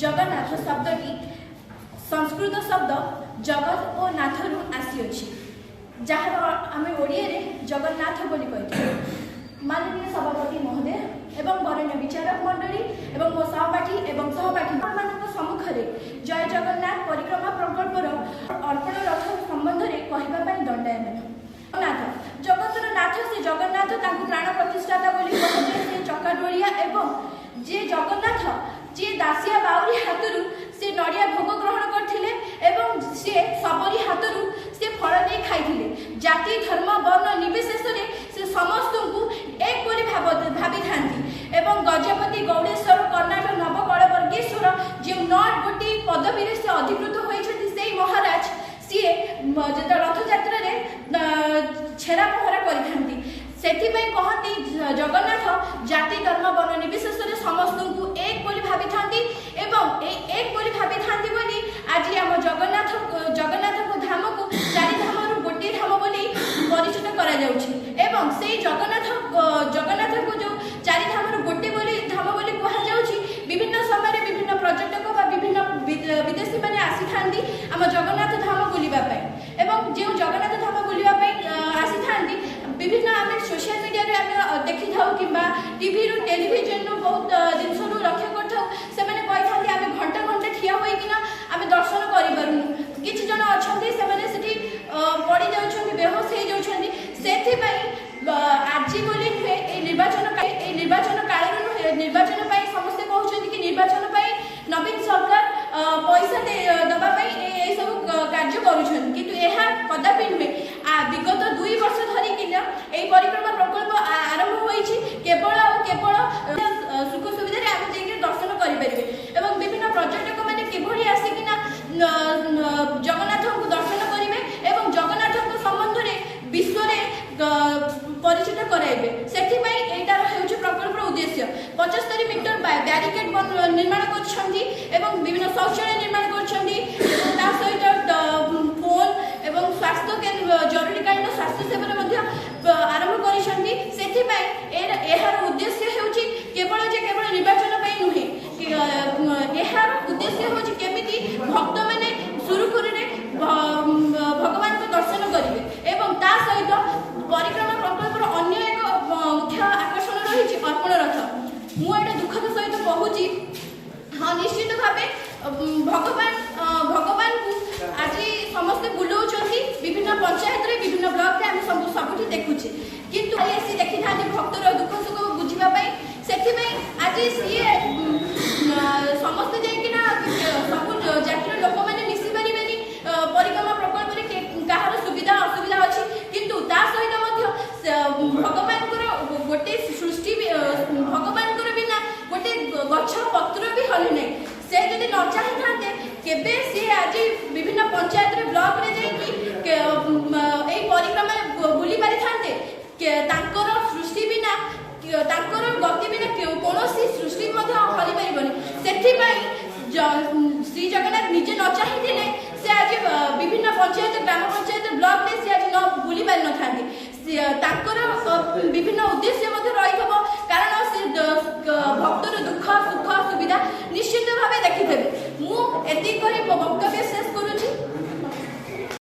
जगन्नाथ शब्दटी संस्कृत शब्द जगत और नाथ रु आसी जार आम ओडिया जगन्नाथ बोली कही। माननीय सभापति महोदय एवं वरेण्य विचारक मंडली एवं मो सहपाठी एवं सहपाठी मान सम्मुख में जय जगन्नाथ परिक्रमा प्रकल्पर अर्पण रथ संबंध में कहवाई दंडायमान। नाथ जगतर नाथ से जगन्नाथ प्राण प्रतिष्ठाता बोली कहुए से चकाडोलिया एवं जे जगन्नाथ जे दासिया बाउरी हाथरू से नड़िया भोग ग्रहण करथिले एवं से सबरी हाथरू से फल नहीं खाई जाति धर्म वर्ण निर्विशेष से समस्त को एक परि भावी थांती एवं गजपति गौड़ेश्वर कर्णाटक नवकलवर्गेश्वर जो 9 गोटी पदवी से अधिकृत होती से महाराज सी रथ यात्रा छेरा पहरा करी से कहती जगन्नाथ जाति धर्म वर्ण निर्विशेष समस्त को एक बोली भावी थांती एवं एक बोली भावी थांती बोली आज आम जगन्नाथ को धाम को 4 धाम रु गोटे धाम बोली परिचित करा जाउछि एवं से जगन्नाथ को जो 4 धाम रु गोटे बोली धाम बोली कहा जाउछि विभिन्न समय विभिन्न पर्यटक व विभिन्न विदेशी माने आसी थांती आम जगन्नाथ धाम बुलिबा पई एवं जो जगन्नाथ धाम बुलिबा पई आसी थांती विभिन्न आम सोशल मीडिया रे आम देखि थाउ किबा टीवी रु टेलीविजन रु बहुत जिनस रु लक्ष्य करथाउ से माने कहि थांती आम घंटा घंटा ठिया होई किना आम दर्शन करि पारुनु किछि जन अछंती से माने सेठी पड़ी जाउछंती बेहोश हे जाउछंती सेथि पई आजि बोली नुहे ए निर्वाचन काल रु निर्वाचन पई समस्त कहउछंती कि निर्वाचन पई नवीन सरकार पैसा दबा पई ए सब कार्य करूछन किंतु एहा कदापि नुहे विगत 2 वर्ष धरि किना ए परिक्रमा प्रकल्प आरंभ होईछि केवल सुख सुविधा रे हम जेके दर्शन करि परिबे एवं विभिन्न पर्यटक माने केभली आसी किना जगन्नाथ को दर्शन करिवे एवं जगन्नाथ को संबंध रे विश्व रे परिचित कराइबे सेथि पई एटा हेउछि प्रकल्पर उद्देश्य 75 मीटर बैरिकेड निर्माण करछंती एवं विभिन्न शौचालय निर्माण करछंती एवं ता सहित फोन एवं स्वास्थ्य केन्द्र जरूरीकालीन स्वास्थ्य सेवा मध्ये आरंभ करिसंती सेथि पई एहार उद्देश्य हेउछि केवल निर्वाचन पई नुहे एहार उद्देश्य हेउछि केमिति भक्त माने सुरुखुरुरे भगवान को दर्शन करिवे एवं ता सहित परिक्रमा प्रकल्पर अन्य एक मुख्य आकर्षण रही अर्पण रथ मु एटा दुखद सहित कहूची हाँ निश्चित भावे भगवान को आज समस्ते बुलाउछंती विभिन्न पंचायत रे विभिन्न ब्लॉक रे हम सबुठी देखुछे किंतु आसी देखि थानी भक्तर दुख सुख बुझिबा पई सेथि पई आज सिए समस्त जाइकिना सब जातिर लोक माने मिसी परिबेनी परिक्रमा प्रकल्प रे काहार सुविधा असुविधा अछि किंतु ता सहित मध्य भगवान को गोटे सृष्टि भगवान को बिना गोटे गछ पत्र भी हलि नै से जदि न चाहि थाते केबे से आज विभिन्न पंचायत रे ब्लॉक रे जाई ए परिक्रमा बुली पारि थाते तांकर सृष्टि बिना तांकर गति बिना कोनोसी सृष्टि मध्य हलि परिबनी सेथि पई श्री जगन्नाथ निजे न चाहि दिले से आज विभिन्न पंचायत ग्राम पंचायत ब्लॉक रे से आज न बुली पारि न थाते तांकर विभिन्न उद्देश्य